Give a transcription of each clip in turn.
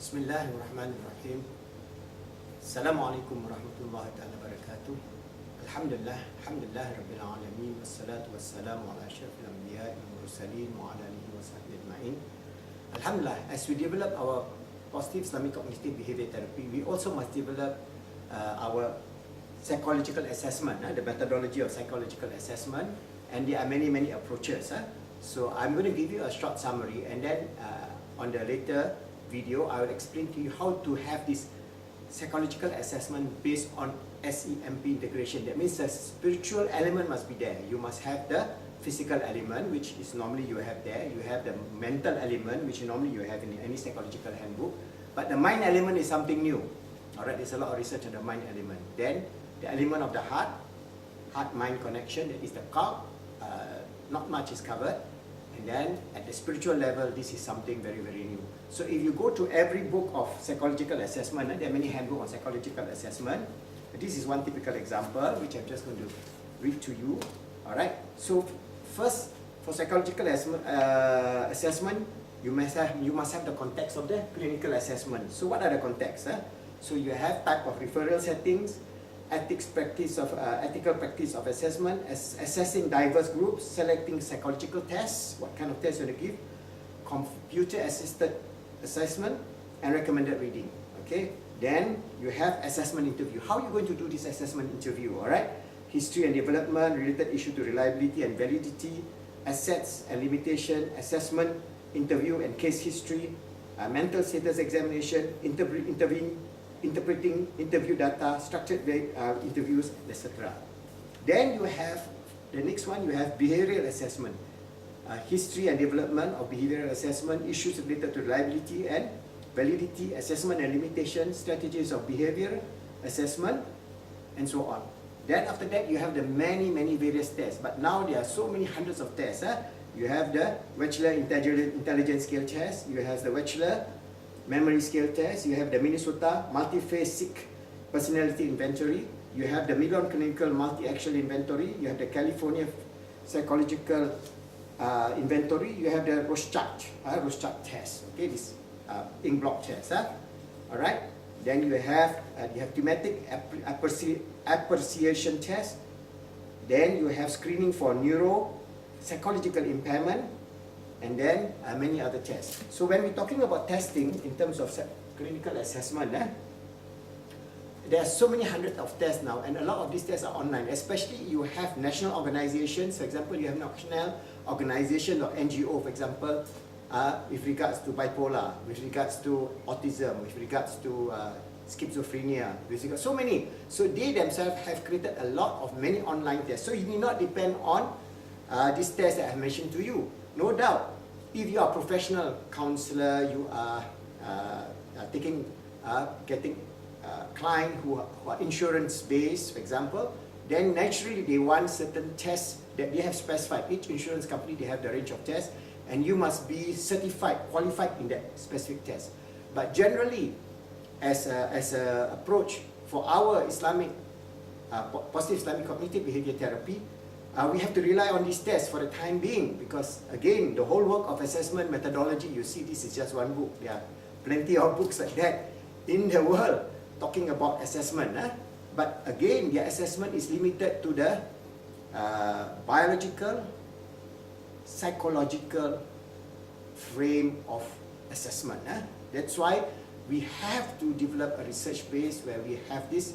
Bismillahirrahmanirrahim. Assalamualaikum warahmatullahi wabarakatuh. Alhamdulillah, alhamdulillah rabbil alamin, wassalatu wassalamu ala asyrafil anbiya'i wal mursalin wa ala alihi wa sahbihi ajma'in. Alhamdulillah, as we develop our positive Islamic cognitive behavior therapy, we also must develop our psychological assessment, the methodology of psychological assessment, and there are many approaches. So I'm going to give you a short summary, and then on the later video I will explain to you how to have this psychological assessment based on SEMP integration. That means the spiritual element must be there. You must have the physical element, which is normally you have there. You have the mental element, which normally you have in any psychological handbook. But the mind element is something new. Alright, there's a lot of research on the mind element. Then the element of the heart-mind connection, that is the qalb, not much is covered. And then at the spiritual level, this is something very new. So if you go to every book of psychological assessment, there are many handbooks on psychological assessment. This is one typical example, which I'm just going to read to you. Alright, so first, for psychological assessment, you must have the context of the clinical assessment. So what are the contexts? So you have type of referral settings, ethical practice of assessment, assessing diverse groups, selecting psychological tests, what kind of tests you want to give, computer-assisted assessment, and recommended reading. Okay, then you have assessment interview. How are you going to do this assessment interview? Alright, history and development, related issue to reliability and validity, assets and limitation, assessment, interview and case history, mental status examination, interpreting interview data, structured interviews, etc. Then you have the next one. You have behavioral assessment, history and development of behavioral assessment, issues related to reliability and validity, assessment and limitation, strategies of behavior assessment, and so on. Then after that, you have the many various tests. But now there are so many hundreds of tests. You have the Wechsler Intelligence Scale Test. You have the Wechsler Memory Scale Test. You have the Minnesota Multi-Phasic Personality Inventory. You have the Milan Clinical Multi-Action Inventory. You have the California Psychological Inventory. You have the Rorschach Test. Okay, this ink block test. Alright. Then you have thematic appreciation test. Then you have screening for psychological impairment, and then many other tests. So when we're talking about testing in terms of clinical assessment, there are so many hundreds of tests now, and a lot of these tests are online. Especially you have national organizations. For example, you have national organization or NGO, for example, with regards to bipolar, with regards to autism, with regards to schizophrenia, with regards so many. So they themselves have created a lot of many online tests. So you need not depend on these tests that I have mentioned to you. No doubt, if you are a professional counselor, you are getting clients who are insurance based, for example, then naturally they want certain tests that they have specified. Each insurance company, they have the range of tests, and you must be certified, qualified in that specific test. But generally, as a approach for our Islamic positive Islamic cognitive behavior therapy, we have to rely on these tests for the time being, because again, the whole work of assessment methodology, you see, this is just one book. There are plenty of books like that in the world talking about assessment. But again, the assessment is limited to the biological, psychological frame of assessment. That's why we have to develop a research base where we have this,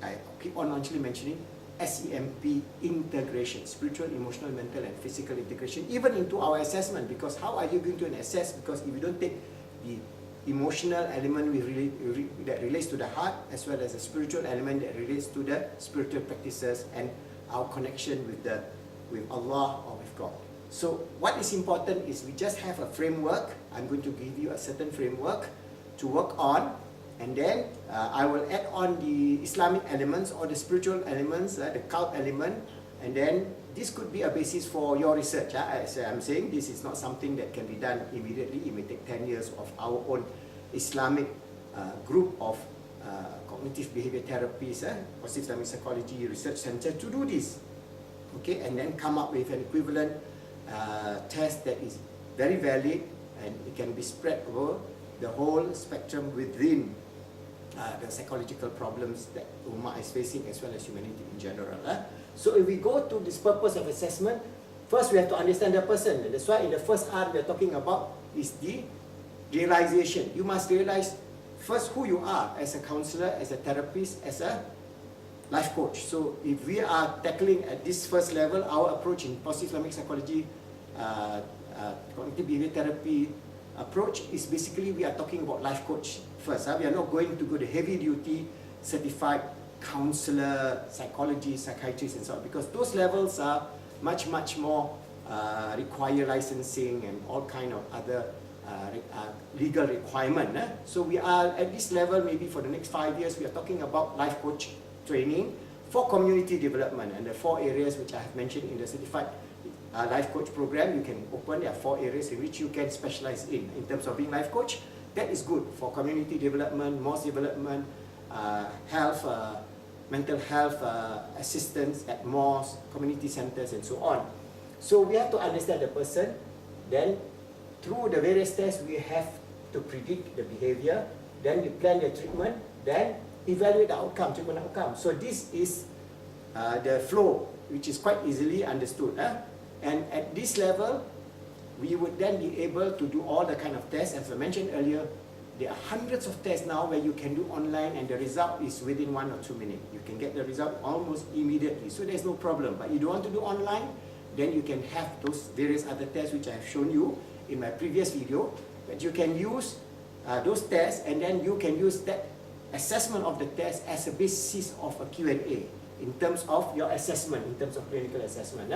I keep on actually mentioning, SEMP integration, spiritual, emotional, mental and physical integration, even into our assessment. Because how are you going to assess? Because if you don't take the emotional element that relates to the heart, as well as the spiritual element that relates to the spiritual practices and our connection with Allah or with God. So what is important is we just have a framework. I'm going to give you a certain framework to work on, and then I will add on the Islamic elements or the spiritual elements, the cult element, and then this could be a basis for your research. As I'm saying, this is not something that can be done immediately. It may take 10 years of our own Islamic group of cognitive behavior therapies, positive Islamic psychology research center to do this. Okay, and then come up with an equivalent test that is very valid and it can be spread over the whole spectrum within the psychological problems that Ummah is facing as well as humanity in general. So if we go to this purpose of assessment, first we have to understand the person. And that's why in the first R we are talking about is the realization. You must realize first who you are as a counselor, as a therapist, as a life coach. So if we are tackling at this first level, our approach in positive Islamic psychology, cognitive behavior therapy approach is basically we are talking about life coach first. We are not going to go to heavy duty certified counselor, psychologist, psychiatrist and so on, because those levels are much more require licensing and all kind of other legal requirement. So we are at this level, maybe for the next 5 years, we are talking about life coach training for community development, and the 4 areas which I have mentioned in the certified life coach program, you can open. There are 4 areas in which you can specialize in terms of being life coach. That is good for community development, mosque development, health, mental health assistance at mosques, community centers and so on. So we have to understand the person, then through the various tests we have to predict the behavior, then we plan the treatment, then evaluate the outcome, treatment outcome. So this is the flow, which is quite easily understood. And at this level, we would then be able to do all the kind of tests. As I mentioned earlier, there are hundreds of tests now where you can do online and the result is within 1 or 2 minutes. You can get the result almost immediately, so there's no problem. But you don't want to do online, then you can have those various other tests which I have shown you in my previous video. But you can use those tests, and then you can use that assessment of the test as a basis of a Q&A in terms of your assessment, in terms of clinical assessment.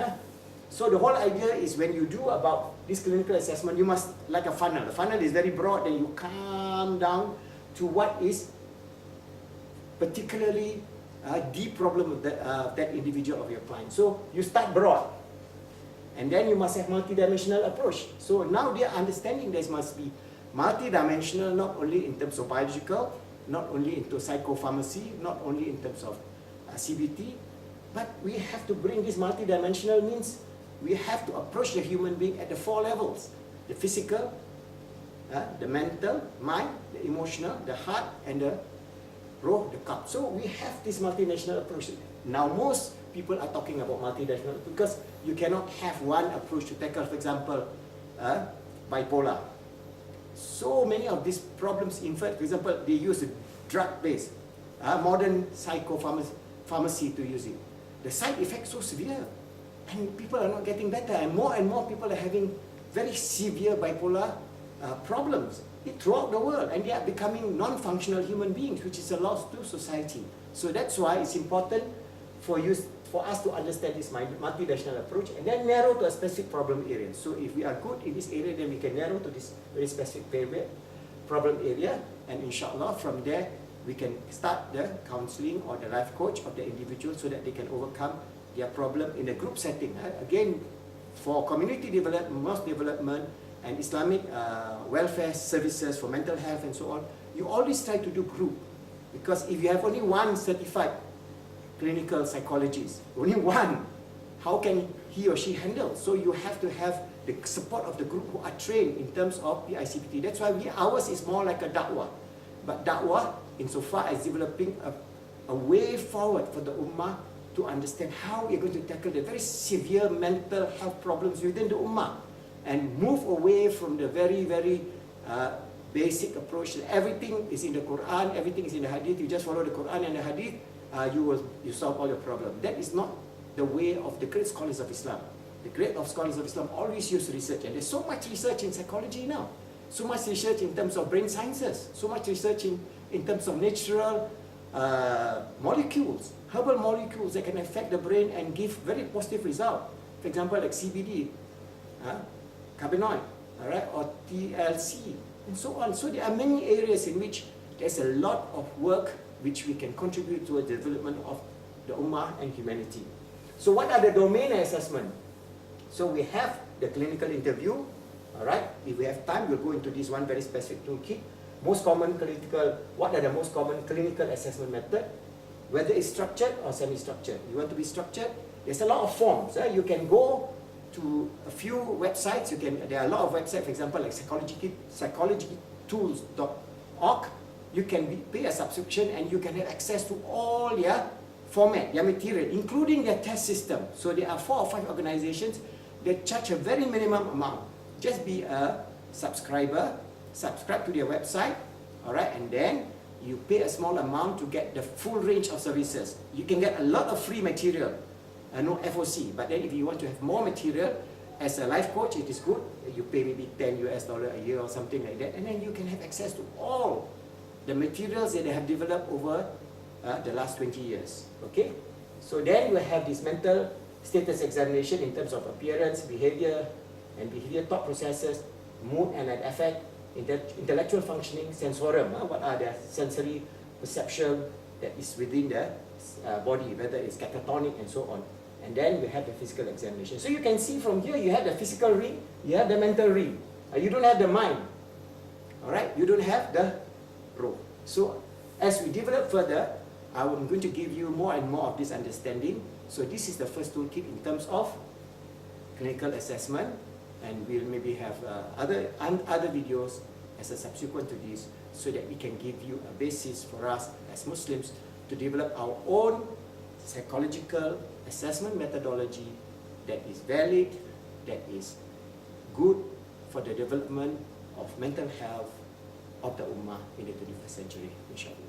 So the whole idea is when you do about this clinical assessment, you must, like a funnel. The funnel is very broad, then you come down to what is particularly the problem of that individual of your client. So you start broad, and then you must have multidimensional approach. So now they are understanding there must be multidimensional, not only in terms of biological, not only into psychopharmacy, not only in terms of CBT, but we have to bring this multidimensional means we have to approach the human being at the 4 levels: the physical, the mental, mind, the emotional, the heart, and the roh, the qalb. So we have this multinational approach. Now most people are talking about multinational because you cannot have one approach to tackle, for example, bipolar. So many of these problems, in fact, for example, they use drug-based, modern psychopharmacy to use it. The side effects so severe, and people are not getting better, and more people are having very severe bipolar problems throughout the world, and they are becoming non-functional human beings, which is a loss to society. So that's why it's important for us to understand this multidimensional approach and then narrow to a specific problem area. So if we are good in this area, then we can narrow to this very specific problem area, and inshallah from there we can start the counseling or the life coach of the individual so that they can overcome their problem in a group setting. Again, for community development, mosque development, and Islamic welfare services for mental health and so on, you always try to do group, because if you have only one certified clinical psychologist, only one, how can he or she handle? So you have to have the support of the group who are trained in terms of Pi-CBT. That's why ours is more like a da'wah. But da'wah, insofar as developing a way forward for the ummah to understand how we are going to tackle the very severe mental health problems within the ummah, and move away from the very basic approach that everything is in the Quran, everything is in the Hadith. You just follow the Quran and the Hadith, you solve all your problems. That is not the way of the great scholars of Islam. The great scholars of Islam always use research, and there's so much research in psychology now, so much research in terms of brain sciences, so much research in terms of natural molecules, herbal molecules that can affect the brain and give very positive result. For example, like CBD, cannabinoid, or TLC, and so on. So there are many areas in which there's a lot of work which we can contribute to the development of the ummah and humanity. So what are the domain assessment? So we have the clinical interview. If we have time, we'll go into this one very specific toolkit. What are the most common clinical assessment method? Whether it's structured or semi-structured. You want to be structured? There's a lot of forms. You can go to a few websites. There are a lot of websites, for example, like tools.org, you can pay a subscription and you can have access to all their format, their material, including their test system. So there are 4 or 5 organizations that charge a very minimum amount. Just be a subscriber, subscribe to their website, all right, and then you pay a small amount to get the full range of services. You can get a lot of free material, no FOC, but then if you want to have more material, as a life coach, it is good. You pay maybe $10 a year or something like that, and then you can have access to all the materials that they have developed over the last 20 years. Okay? So then you have this mental status examination in terms of appearance, behavior, and behavior thought processes, mood and affect, intellectual functioning, sensorium, what are the sensory perception that is within the body, whether it's catatonic and so on. And then you have the physical examination. So you can see from here, you have the physical ring, you have the mental ring. You don't have the mind. Alright? You don't have the row. So as we develop further, I'm going to give you more and more of this understanding. So this is the first toolkit in terms of clinical assessment, and we'll maybe have other videos as a subsequent to this, so that we can give you a basis for us as Muslims to develop our own psychological assessment methodology that is valid, that is good for the development of mental health of the Ummah in the 21st century, inshallah.